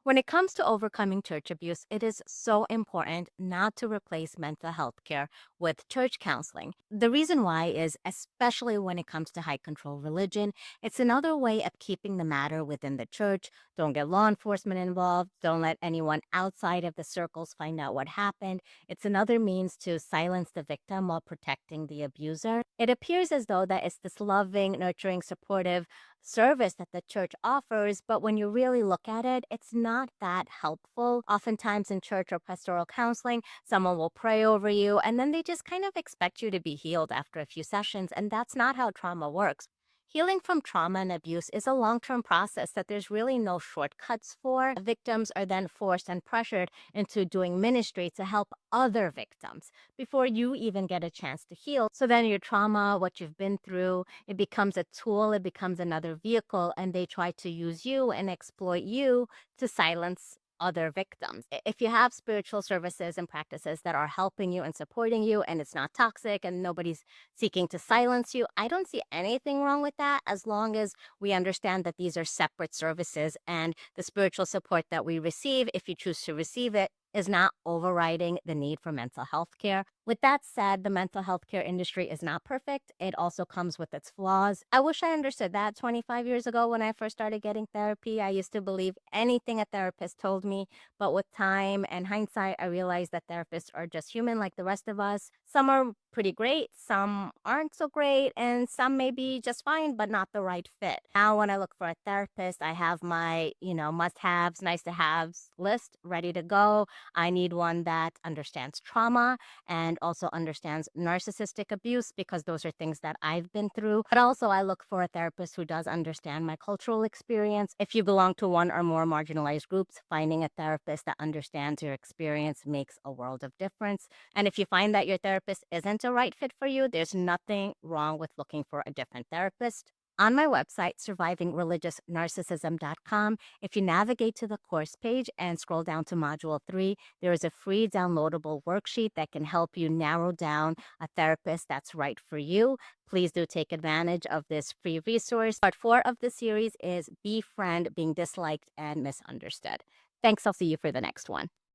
When it comes to overcoming church abuse, it is so important not to replace mental health care with church counseling. The reason why is, especially when it comes to high control religion, it's another way of keeping the matter within the church. Don't get law enforcement involved. Don't let anyone outside of the circles find out what happened. It's another means to silence the victim while protecting the abuser. It appears as though that it's this loving, nurturing, supportive service that the church offers, but when you really look at it, it's not that helpful. Oftentimes in church or pastoral counseling, someone will pray over you and then they just kind of expect you to be healed after a few sessions, and that's not how trauma works. Healing from trauma and abuse is a long term process that there's really no shortcuts for. Victims are then forced and pressured into doing ministry to help other victims before you even get a chance to heal. So then your trauma, what you've been through, it becomes a tool, it becomes another vehicle, and they try to use you and exploit you to silence other victims. If you have spiritual services and practices that are helping you and supporting you, and it's not toxic and nobody's seeking to silence you, I don't see anything wrong with that as long as we understand that these are separate services and the spiritual support that we receive, if you choose to receive it, is not overriding the need for mental health care. With that said, the mental health care industry is not perfect. It also comes with its flaws. I wish I understood that 25 years ago when I first started getting therapy. I used to believe anything a therapist told me, but with time and hindsight, I realized that therapists are just human like the rest of us. Some are pretty great, some aren't so great, and some may be just fine, but not the right fit. Now, when I look for a therapist, I have my, must haves, nice to haves list ready to go. I need one that understands trauma and also understands narcissistic abuse because those are things that I've been through. But also, I look for a therapist who does understand my cultural experience. If you belong to one or more marginalized groups, finding a therapist that understands your experience makes a world of difference. And if you find that your therapist isn't a right fit for you, there's nothing wrong with looking for a different therapist. On my website, survivingreligiousnarcissism.com, if you navigate to the course page and scroll down to Module 3, there is a free downloadable worksheet that can help you narrow down a therapist that's right for you. Please do take advantage of this free resource. Part 4 of the series is Befriend Being Disliked and Misunderstood. Thanks. I'll see you for the next one.